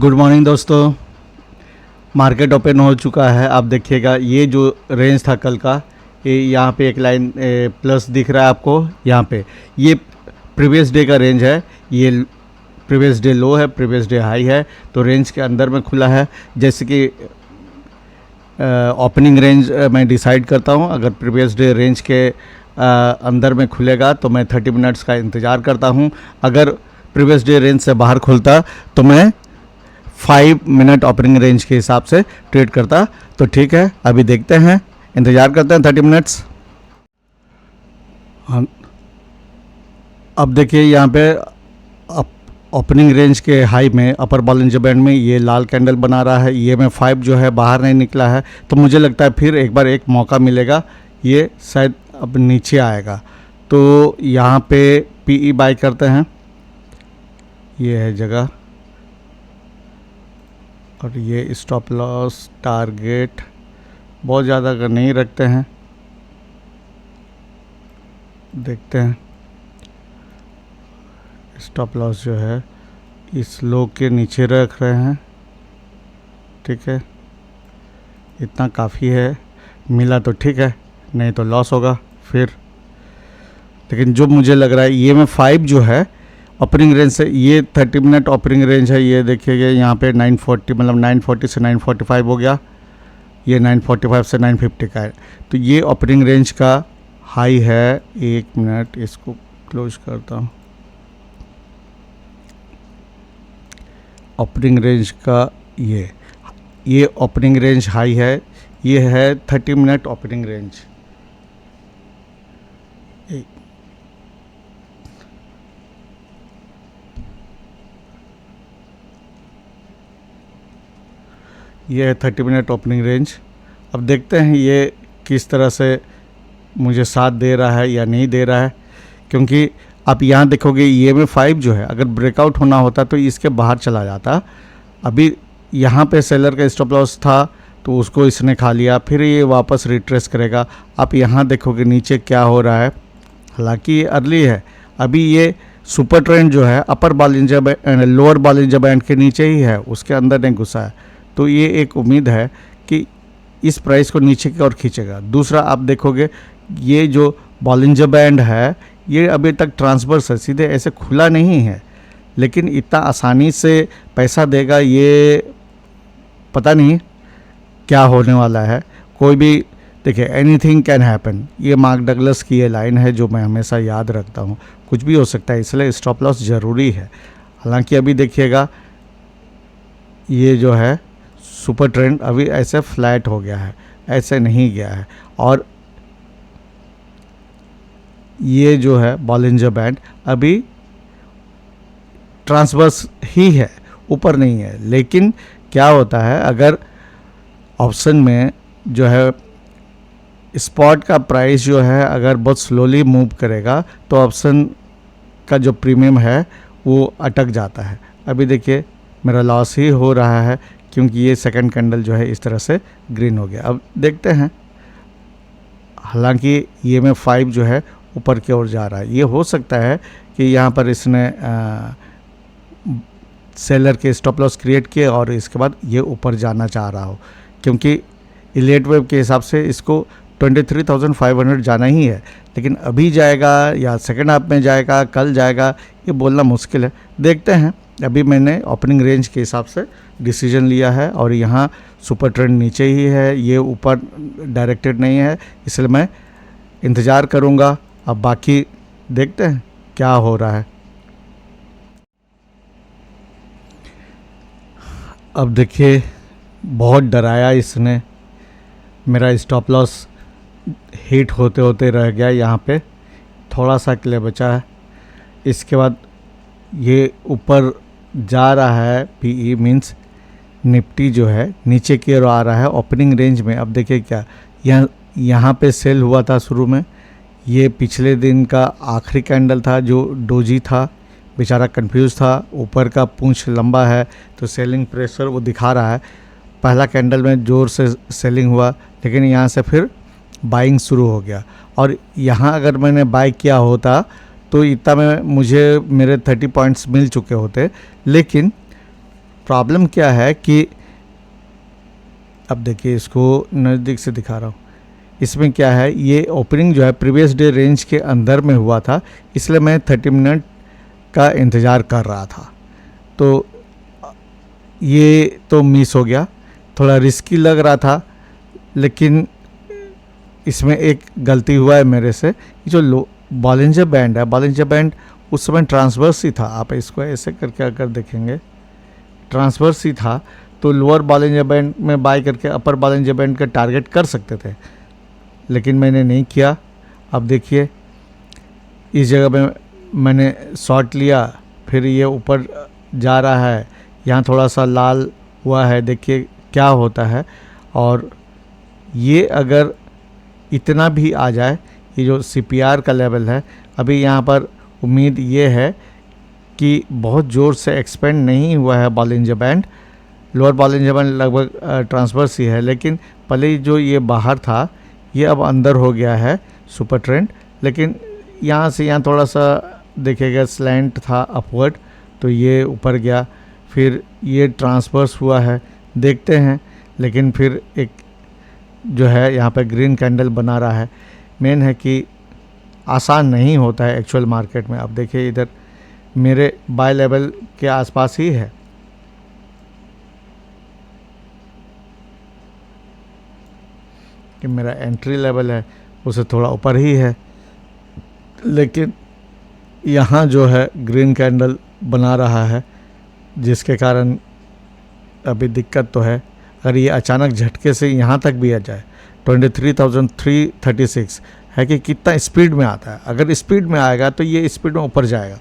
Good morning दोस्तों। Market open हो चुका है। आप देखिएगा ये जो रेंज था कल का, ये यहाँ पे एक लाइन प्लस दिख रहा है आपको। यहाँ पे ये प्रीवियस डे का रेंज है। ये प्रीवियस डे लो है, प्रीवियस डे हाई है, तो रेंज के अंदर में खुला है। जैसे कि ओपनिंग रेंज मैं डिसाइड करता हूँ। अगर प्रीवियस डे रेंज के अंदर में खुलेगा तो मैं 30 मिनट्स का इंतज़ार करता हूँ। अगर प्रीवियस डे रेंज से बाहर खुलता तो मैं 5 मिनट ओपनिंग रेंज के हिसाब से ट्रेड करता। तो ठीक है, अभी देखते हैं, इंतज़ार करते हैं 30 मिनट्स। अब देखिए यहाँ पे ओपनिंग रेंज के हाई में अपर बॉलिंजर बैंड में ये लाल कैंडल बना रहा है। ये में 5 जो है बाहर नहीं निकला है, तो मुझे लगता है फिर एक बार एक मौका मिलेगा, ये शायद अब नीचे आएगा। तो यहाँ पे पीई बाय करते हैं, ये है जगह। और ये स्टॉप लॉस टारगेट बहुत ज़्यादा का नहीं रखते हैं, देखते हैं। स्टॉप लॉस जो है इस लो के नीचे रख रहे हैं, ठीक है। इतना काफ़ी है, मिला तो ठीक है, नहीं तो लॉस होगा फिर। लेकिन जो मुझे लग रहा है ये में 5 जो है ओपनिंग रेंज से, ये 30 मिनट ओपनिंग रेंज है। ये देखिएगा यहाँ पे 940 मतलब 940 से 945 हो गया। ये 945 से 950 का है, तो ये ओपनिंग रेंज का हाई है। 1 मिनट इसको क्लोज करता हूँ। ओपनिंग रेंज का ये ओपनिंग रेंज हाई है। ये है 30 मिनट ओपनिंग रेंज। ये है 30 मिनट ओपनिंग रेंज। अब देखते हैं ये किस तरह से मुझे साथ दे रहा है या नहीं दे रहा है, क्योंकि आप यहाँ देखोगे ये में 5 जो है अगर ब्रेकआउट होना होता तो इसके बाहर चला जाता। अभी यहाँ पे सेलर का स्टॉप लॉस था तो उसको इसने खा लिया, फिर ये वापस रिट्रेस करेगा। आप यहाँ देखोगे नीचे क्या हो रहा है। हालांकि ये अर्ली है, अभी ये सुपर ट्रेंड जो है अपर बॉलिंजर लोअर बॉलिंजर बैंड के नीचे ही है, उसके अंदर नहीं घुसा है। तो ये एक उम्मीद है कि इस प्राइस को नीचे की ओर खींचेगा। दूसरा आप देखोगे ये जो बॉलिंजर बैंड है ये अभी तक ट्रांसवर्स है, सीधे ऐसे खुला नहीं है, लेकिन इतना आसानी से पैसा देगा ये पता नहीं क्या होने वाला है। कोई भी देखिए, एनीथिंग कैन हैपन। ये मार्क डगलस की ये लाइन है जो मैं हमेशा याद रखता हूँ, कुछ भी हो सकता है, इसलिए स्टॉप लॉस ज़रूरी है। हालांकि अभी देखिएगा ये जो है सुपर ट्रेंड अभी ऐसे फ्लैट हो गया है, ऐसे नहीं गया है। और ये जो है बॉलिंजर बैंड अभी ट्रांसवर्स ही है, ऊपर नहीं है। लेकिन क्या होता है, अगर ऑप्शन में जो है स्पॉट का प्राइस जो है अगर बहुत स्लोली मूव करेगा तो ऑप्शन का जो प्रीमियम है वो अटक जाता है। अभी देखिए मेरा लॉस ही हो रहा है, क्योंकि ये सेकंड कैंडल जो है इस तरह से ग्रीन हो गया। अब देखते हैं। हालांकि ये में 5 जो है ऊपर की ओर जा रहा है। ये हो सकता है कि यहाँ पर इसने सेलर के स्टॉप लॉस क्रिएट किए और इसके बाद ये ऊपर जाना चाह रहा हो, क्योंकि इलेट वेव के हिसाब से इसको 23,500 जाना ही है। लेकिन अभी जाएगा या सेकेंड हाफ में जाएगा, कल जाएगा, ये बोलना मुश्किल है। देखते हैं। अभी मैंने ओपनिंग रेंज के हिसाब से डिसीजन लिया है और यहाँ सुपर ट्रेंड नीचे ही है, ये ऊपर डायरेक्टेड नहीं है, इसलिए मैं इंतज़ार करूँगा। अब बाकी देखते हैं क्या हो रहा है। अब देखिए बहुत डराया इसने, मेरा स्टॉप लॉस हिट होते होते रह गया। यहाँ पे थोड़ा सा के लिए बचा है, इसके बाद ये ऊपर जा रहा है। पीई मीन्स निफ्टी जो है नीचे की ओर आ रहा है ओपनिंग रेंज में। अब देखिए क्या यहाँ पे सेल हुआ था शुरू में, ये पिछले दिन का आखिरी कैंडल था जो डोजी था, बेचारा कंफ्यूज था। ऊपर का पूंछ लंबा है तो सेलिंग प्रेशर वो दिखा रहा है। पहला कैंडल में ज़ोर से सेलिंग हुआ, लेकिन यहाँ से फिर बाइंग शुरू हो गया। और यहाँ अगर मैंने बाय किया होता तो इतना में मुझे मेरे 30 पॉइंट्स मिल चुके होते। लेकिन प्रॉब्लम क्या है कि अब देखिए, इसको नज़दीक से दिखा रहा हूँ। इसमें क्या है, ये ओपनिंग जो है प्रीवियस डे रेंज के अंदर में हुआ था, इसलिए मैं 30 मिनट का इंतज़ार कर रहा था। तो ये तो मिस हो गया, थोड़ा रिस्की लग रहा था, लेकिन इसमें एक गलती हुआ है मेरे से। जो बॉलिंजर बैंड है, बॉलिंजर बैंड उस समय ट्रांसवर्स ही था। आप इसको ऐसे करके अगर देखेंगे, ट्रांसवर्स ही था, तो लोअर बॉलिंजर बैंड में बाय करके अपर बॉलिंजर बैंड का टारगेट कर सकते थे, लेकिन मैंने नहीं किया। अब देखिए, इस जगह पे मैंने शॉट लिया, फिर ये ऊपर जा रहा है, यहाँ थोड़ा सा लाल हुआ है, देखिए क्या होता है। और ये अगर इतना भी आ जाए, ये जो CPR का लेवल है, अभी यहाँ पर उम्मीद ये है कि बहुत ज़ोर से एक्सपेंड नहीं हुआ है Bollinger band. Lower Bollinger band लगभग ट्रांसवर्स ही है, लेकिन पहले जो ये बाहर था, ये अब अंदर हो गया है सुपर ट्रेंड। लेकिन यहाँ से यहाँ थोड़ा सा देखिएगा स्लैंट था अपवर्ड, तो ये ऊपर गया, फिर ये ट्रांसवर्स हुआ है, देखते हैं। लेकिन फिर एक जो है यहाँ पे ग्रीन कैंडल बना रहा है। मेन है कि आसान नहीं होता है एक्चुअल मार्केट में। अब देखिए, इधर मेरे बाय लेवल के आसपास ही है, कि मेरा एंट्री लेवल है उसे थोड़ा ऊपर ही है, लेकिन यहाँ जो है ग्रीन कैंडल बना रहा है, जिसके कारण अभी दिक्कत तो है। अगर ये अचानक झटके से यहाँ तक भी आ जाए, 23,336 है कि कितना स्पीड में आता है। अगर स्पीड में आएगा तो ये स्पीड में ऊपर जाएगा,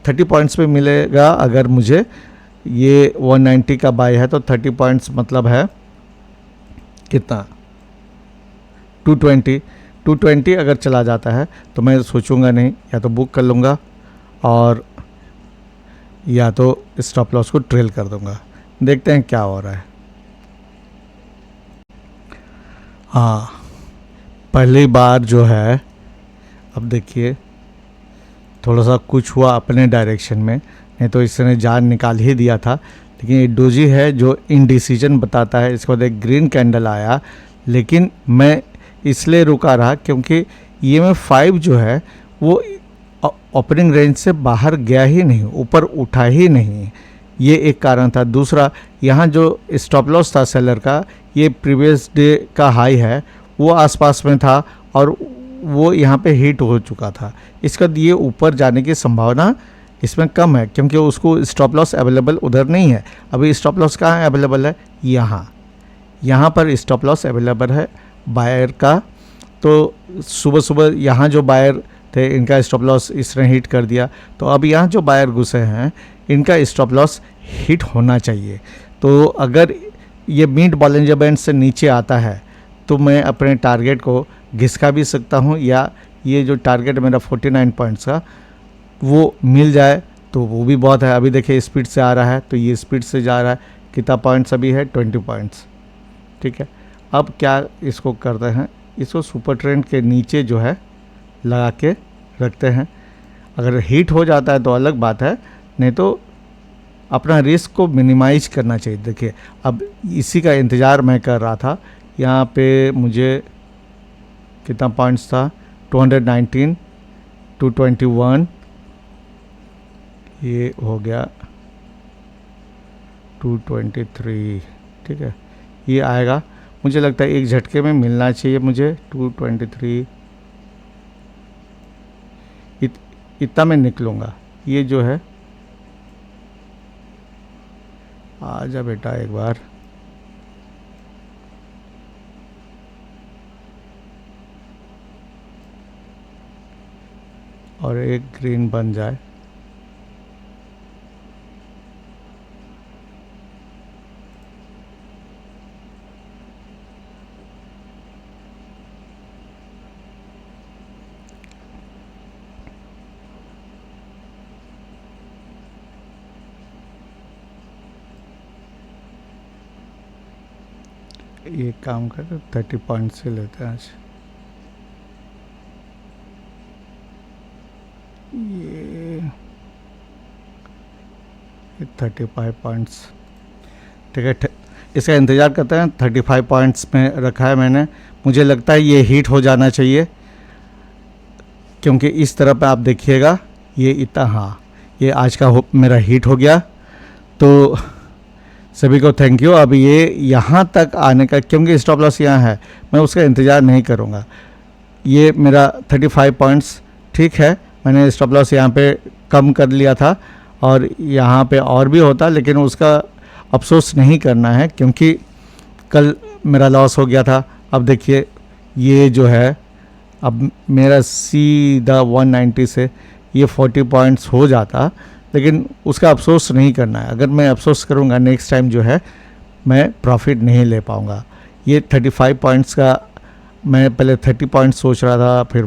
30 पॉइंट्स पे मिलेगा। अगर मुझे ये 190 का बाय है तो 30 पॉइंट्स मतलब है कितना, 220 अगर चला जाता है तो मैं सोचूंगा नहीं, या तो बुक कर लूँगा और या तो स्टॉप लॉस को ट्रेल कर दूंगा। देखते हैं क्या हो रहा है। हाँ, पहली बार जो है, अब देखिए थोड़ा सा कुछ हुआ अपने डायरेक्शन में, नहीं तो इसने जान निकाल ही दिया था। लेकिन ये डोजी है जो इनडिसीजन बताता है। इसके बाद एक ग्रीन कैंडल आया, लेकिन मैं इसलिए रुका रहा क्योंकि EMF5 जो है वो ओपनिंग रेंज से बाहर गया ही नहीं, ऊपर उठा ही नहीं। ये एक कारण था। दूसरा, यहाँ जो स्टॉप लॉस था सेलर का, ये प्रीवियस डे का हाई है, वो आसपास में था और वो यहाँ पे हिट हो चुका था। इसका ये ऊपर जाने की संभावना इसमें कम है, क्योंकि उसको स्टॉप लॉस अवेलेबल उधर नहीं है। अभी स्टॉप लॉस कहाँ अवेलेबल है, यहाँ पर स्टॉप लॉस अवेलेबल है बायर का। तो सुबह सुबह यहाँ जो बायर थे, इनका स्टॉप लॉस इसने हिट कर दिया, तो अब यहाँ जो बायर घुसे हैं, इनका स्टॉप लॉस हिट होना चाहिए। तो अगर ये मिड बॉलिंजर बैंड से नीचे आता है तो मैं अपने टारगेट को घिसका भी सकता हूँ, या ये जो टारगेट मेरा 49 पॉइंट्स का वो मिल जाए तो वो भी बहुत है। अभी देखिए स्पीड से आ रहा है, तो ये स्पीड से जा रहा है। कितना पॉइंट्स अभी है, 20 पॉइंट्स। ठीक है, अब क्या इसको करते हैं, इसको सुपर ट्रेंड के नीचे जो है लगा के रखते हैं। अगर हिट हो जाता है तो अलग बात है, नहीं तो अपना रिस्क को मिनिमाइज करना चाहिए। देखिए, अब इसी का इंतज़ार मैं कर रहा था। यहाँ पे मुझे कितना पॉइंट्स था, 219, 221, ये हो गया 223। ठीक है, ये आएगा, मुझे लगता है एक झटके में मिलना चाहिए मुझे 223। इतना मैं निकलूँगा। ये जो है, आजा बेटा एक बार, और एक ग्रीन बन जाए। ये काम कर 30 पॉइंट से लेते हैं आज। ये 35 पॉइंट्स ठीक है, इसका इंतज़ार करते हैं। 35 पॉइंट्स में रखा है मैंने, मुझे लगता है ये हीट हो जाना चाहिए, क्योंकि इस तरह पे आप देखिएगा ये इतना, हाँ ये आज का मेरा हीट हो गया। तो सभी को थैंक यू। अब ये यहाँ तक आने का, क्योंकि स्टॉप लॉस यहाँ है, मैं उसका इंतज़ार नहीं करूँगा। ये मेरा 35 पॉइंट्स ठीक है, मैंने स्टॉप लॉस यहाँ पे कम कर लिया था और यहाँ पे और भी होता, लेकिन उसका अफसोस नहीं करना है, क्योंकि कल मेरा लॉस हो गया था। अब देखिए ये जो है, अब मेरा सीधा 190 से ये 40 पॉइंट्स हो जाता, लेकिन उसका अफसोस नहीं करना है। अगर मैं अफसोस करूँगा नेक्स्ट टाइम जो है मैं प्रॉफिट नहीं ले पाऊँगा। ये 35 पॉइंट्स का, मैं पहले 30 पॉइंट्स सोच रहा था, फिर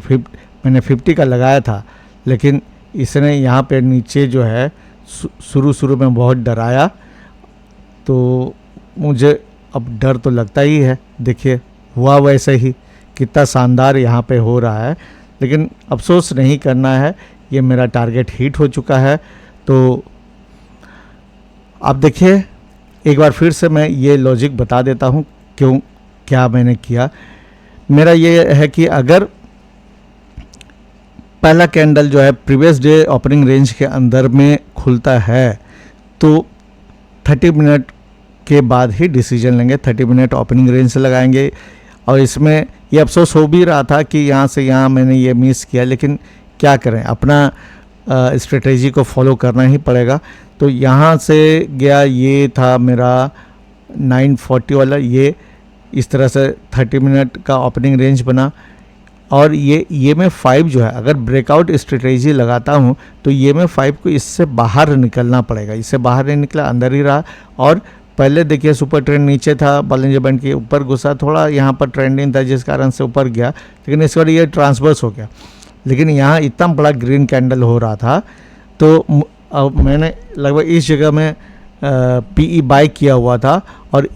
मैंने 50 का लगाया था, लेकिन इसने यहाँ पे नीचे जो है शुरू में बहुत डराया, तो मुझे अब डर तो लगता ही है। देखिए हुआ वैसे ही, कितना शानदार यहाँ पे हो रहा है, लेकिन अफसोस नहीं करना है, ये मेरा टारगेट हिट हो चुका है। तो आप देखिए एक बार फिर से मैं ये लॉजिक बता देता हूँ क्यों, क्या मैंने किया। मेरा ये है कि अगर पहला कैंडल जो है प्रीवियस डे ओपनिंग रेंज के अंदर में खुलता है तो 30 मिनट के बाद ही डिसीजन लेंगे, 30 मिनट ओपनिंग रेंज से लगाएंगे। और इसमें ये अफसोस हो भी रहा था कि यहाँ से यहाँ मैंने ये मिस किया, लेकिन क्या करें, अपना स्ट्रेटेजी को फॉलो करना ही पड़ेगा। तो यहाँ से गया, ये था मेरा 940 वाला, ये इस तरह से 30 मिनट का ओपनिंग रेंज बना। और ये मैं 5 जो है, अगर ब्रेकआउट स्ट्रेटेजी लगाता हूँ तो ये मैं 5 को इससे बाहर निकलना पड़ेगा। इससे बाहर नहीं निकला, अंदर ही रहा। और पहले देखिए सुपर ट्रेंड नीचे था, बॉलिंजर बैंड के ऊपर घुसा, थोड़ा यहाँ पर ट्रेंडिंग था जिस कारण से ऊपर गया, लेकिन इस बार ये ट्रांसवर्स हो गया। लेकिन यहाँ इतना बड़ा ग्रीन कैंडल हो रहा था, तो अब मैंने लगभग इस जगह में पीई बाई किया हुआ था, और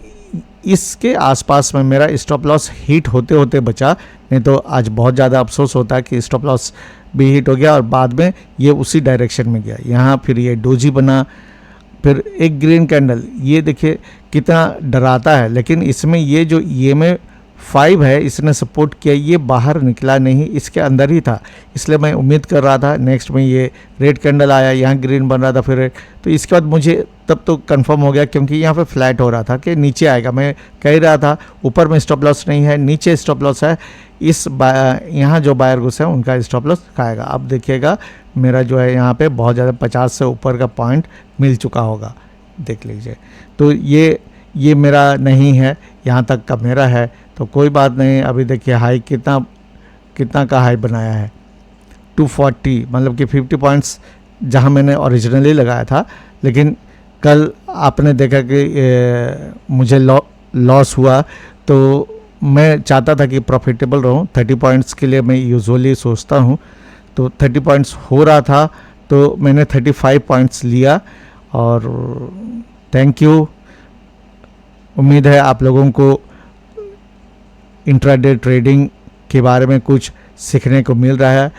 इसके आसपास में मेरा स्टॉप लॉस हिट होते होते बचा, नहीं तो आज बहुत ज़्यादा अफसोस होता कि स्टॉप लॉस भी हिट हो गया और बाद में ये उसी डायरेक्शन में गया। यहाँ फिर ये डोजी बना, फिर एक ग्रीन कैंडल, ये देखिए कितना डराता है, लेकिन इसमें ये जो EMA 5 है इसने सपोर्ट किया, ये बाहर निकला नहीं, इसके अंदर ही था। इसलिए मैं उम्मीद कर रहा था नेक्स्ट में ये रेड कैंडल आया, यहाँ ग्रीन बन रहा था, फिर रेड, तो इसके बाद मुझे तब तो कंफर्म हो गया, क्योंकि यहाँ पे फ्लैट हो रहा था कि नीचे आएगा। मैं कह रहा था ऊपर में स्टॉप लॉस नहीं है, नीचे स्टॉप लॉस है, इस यहाँ जो बायर घुसे हैं उनका स्टॉप लॉस खाएगा। अब देखिएगा मेरा जो है यहाँ पे बहुत ज़्यादा 50 से ऊपर का पॉइंट मिल चुका होगा, देख लीजिए। तो ये मेरा नहीं है, यहाँ तक का मेरा है, तो कोई बात नहीं। अभी देखिए हाई कितना का हाई बनाया है, 240, मतलब कि 50 पॉइंट्स जहाँ मैंने ओरिजिनली लगाया था। लेकिन कल आपने देखा कि मुझे लॉस हुआ, तो मैं चाहता था कि प्रॉफिटेबल रहूं। 30 पॉइंट्स के लिए मैं यूजुअली सोचता हूं, तो 30 पॉइंट्स हो रहा था तो मैंने 35 पॉइंट्स लिया। और थैंक यू। उम्मीद है आप लोगों को इंट्राडे ट्रेडिंग के बारे में कुछ सीखने को मिल रहा है,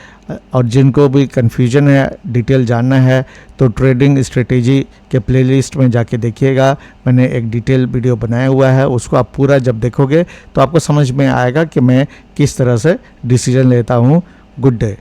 और जिनको भी कन्फ्यूजन है, डिटेल जानना है, तो ट्रेडिंग स्ट्रेटेजी के प्लेलिस्ट में जाके देखिएगा। मैंने एक डिटेल वीडियो बनाया हुआ है, उसको आप पूरा जब देखोगे तो आपको समझ में आएगा कि मैं किस तरह से डिसीजन लेता हूँ। Good day.